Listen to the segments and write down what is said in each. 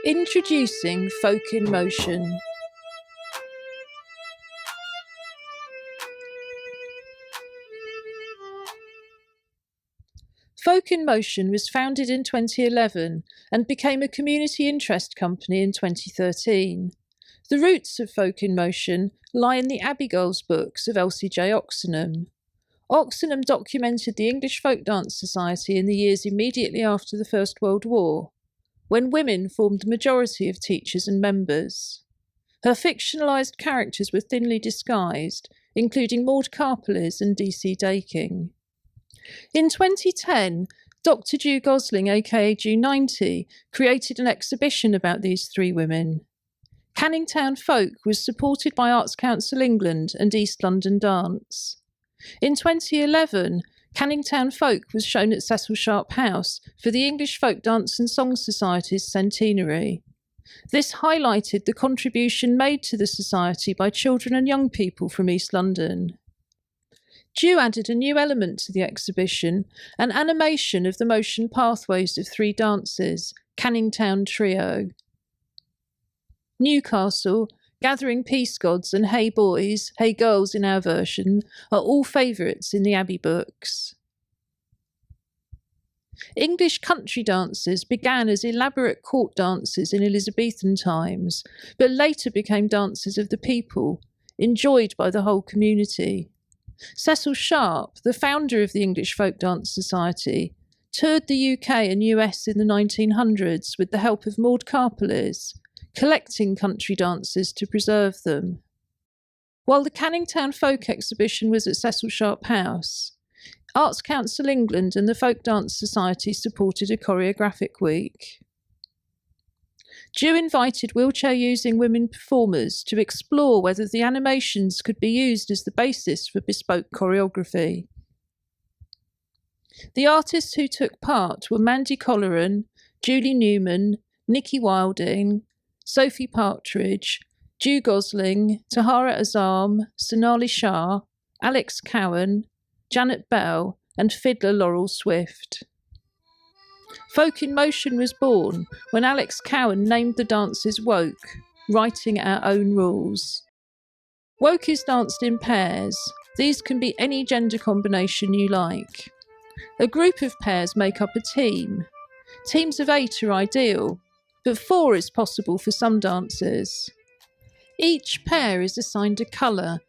Introducing Folk in Motion. Folk in Motion was founded in 2011 and became a community interest company in 2013. The roots of Folk in Motion lie in the Abbey Girls books of Elsie J. Oxenham. Oxenham documented the English Folk Dance Society in the years immediately after the First World War, when women formed the majority of teachers and members. Her fictionalised characters were thinly disguised, including Maud Carpeles and D.C. Daking. In 2010, Dr. Ju Gosling, aka Ju90, created an exhibition about these three women. Canning Town Folk was supported by Arts Council England and East London Dance. In 2011, Canning Town Folk was shown at Cecil Sharp House for the English Folk Dance and Song Society's centenary. This highlighted the contribution made to the society by children and young people from East London. Ju added a new element to the exhibition, an animation of the motion pathways of three dances, Canning Town Trio. Newcastle, Gathering Peace Gods and Hey Boys, Hey Girls in our version are all favourites in the Abbey books. English country dances began as elaborate court dances in Elizabethan times, but later became dances of the people, enjoyed by the whole community. Cecil Sharp, the founder of the English Folk Dance Society, toured the UK and US in the 1900s with the help of Maud Carpeles, collecting country dances to preserve them. While the Canning Town Folk exhibition was at Cecil Sharp House, Arts Council England and the Folk Dance Society supported a choreographic week. Ju invited wheelchair-using women performers to explore whether the animations could be used as the basis for bespoke choreography. The artists who took part were Mandy Colleran, Julie Newman, Nikki Wilding, Sophie Partridge, Ju Gosling, Tahara Azam, Sonali Shah, Alex Cowan, Janet Bell, and fiddler Laurel Swift. Folk in Motion was born when Alex Cowan named the dances Woke, writing our own rules. Woke is danced in pairs. These can be any gender combination you like. A group of pairs make up a team. Teams of 8 are ideal, but 4 is possible for some dances. Each pair is assigned a colour,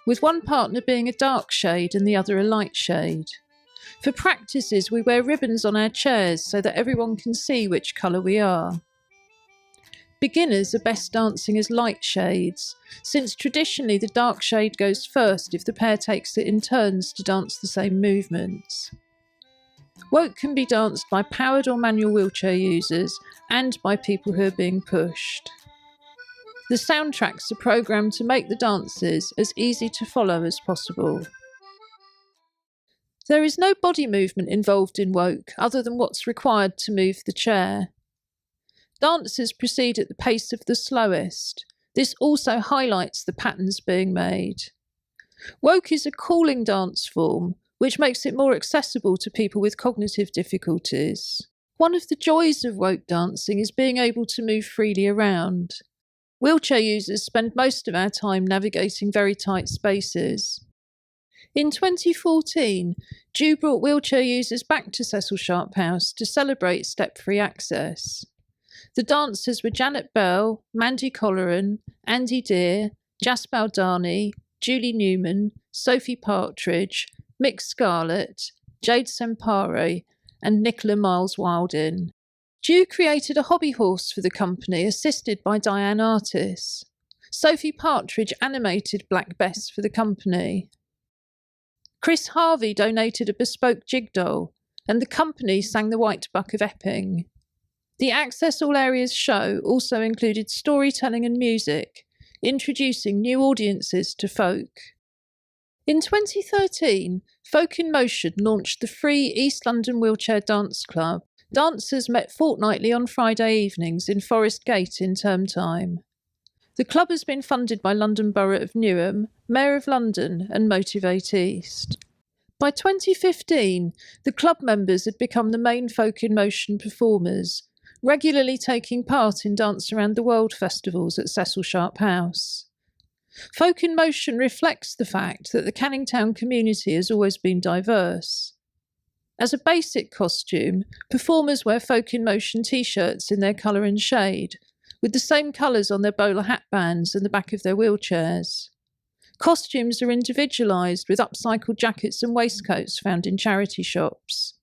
with one partner being a dark shade and the other a light shade. For practices, we wear ribbons on our chairs so that everyone can see which colour we are. Beginners are best dancing as light shades, since traditionally the dark shade goes first if the pair takes it in turns to dance the same movements. Woke can be danced by powered or manual wheelchair users and by people who are being pushed. The soundtracks are programmed to make the dances as easy to follow as possible. There is no body movement involved in Woke other than what's required to move the chair. Dancers proceed at the pace of the slowest. This also highlights the patterns being made. Woke is a calling dance form, which makes it more accessible to people with cognitive difficulties. One of the joys of Woke dancing is being able to move freely around. Wheelchair users spend most of our time navigating very tight spaces. In 2014, Ju brought wheelchair users back to Cecil Sharp House to celebrate step-free access. The dancers were Janet Bell, Mandy Colleran, Andy Deere, Jas Baldani, Julie Newman, Sophie Partridge, Mick Scarlett, Jade Sempare, and Nicola Miles Wildin. Ju created a hobby horse for the company, assisted by Diane Artis. Sophie Partridge animated Black Bess for the company. Chris Harvey donated a bespoke jig doll, and the company sang the White Buck of Epping. The Access All Areas show also included storytelling and music, introducing new audiences to folk. In 2013, Folk in Motion launched the free East London Wheelchair Dance Club. Dancers met fortnightly on Friday evenings in Forest Gate in term time. The club has been funded by London Borough of Newham, Mayor of London and Motivate East. By 2015, the club members had become the main Folk in Motion performers, regularly taking part in Dance Around the World festivals at Cecil Sharp House. Folk in Motion reflects the fact that the Canning Town community has always been diverse. As a basic costume, performers wear Folk in Motion t-shirts in their colour and shade, with the same colours on their bowler hat bands and the back of their wheelchairs. Costumes are individualised with upcycled jackets and waistcoats found in charity shops.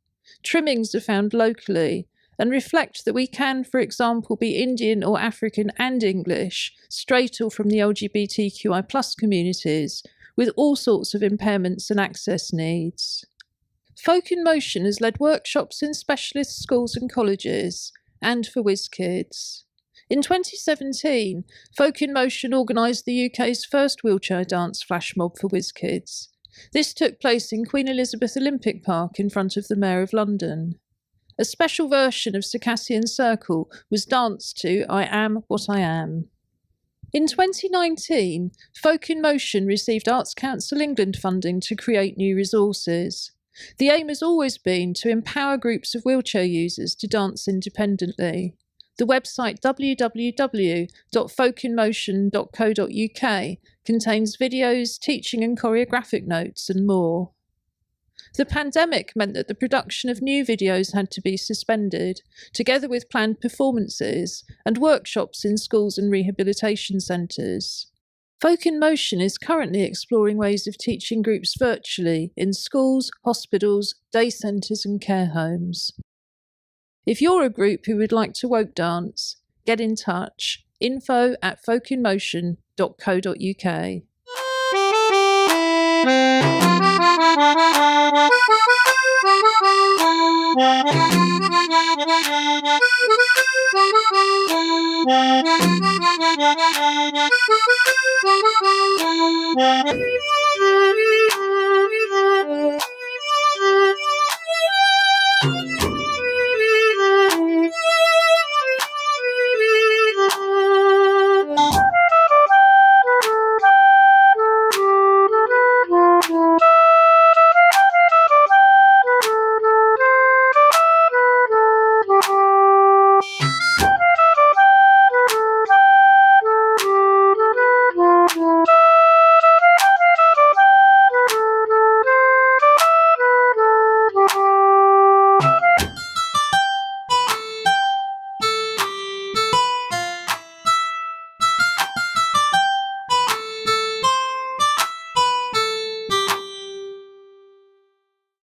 Trimmings are found locally and reflect that we can, for example, be Indian or African and English, straight or from the LGBTQI+ communities, with all sorts of impairments and access needs. Folk in Motion has led workshops in specialist schools and colleges, and for WizKids. In 2017, Folk in Motion organised the UK's first wheelchair dance flash mob for WizKids. This took place in Queen Elizabeth Olympic Park in front of the Mayor of London. A special version of Circassian Circle was danced to I Am What I Am. In 2019, Folk in Motion received Arts Council England funding to create new resources. The aim has always been to empower groups of wheelchair users to dance independently. The website www.folkinmotion.co.uk contains videos, teaching and choreographic notes, and more. The pandemic meant that the production of new videos had to be suspended, together with planned performances and workshops in schools and rehabilitation centres. Folk in Motion is currently exploring ways of teaching groups virtually in schools, hospitals, day centres and care homes. If you're a group who would like to woke dance, get in touch. info@folkinmotion.co.uk.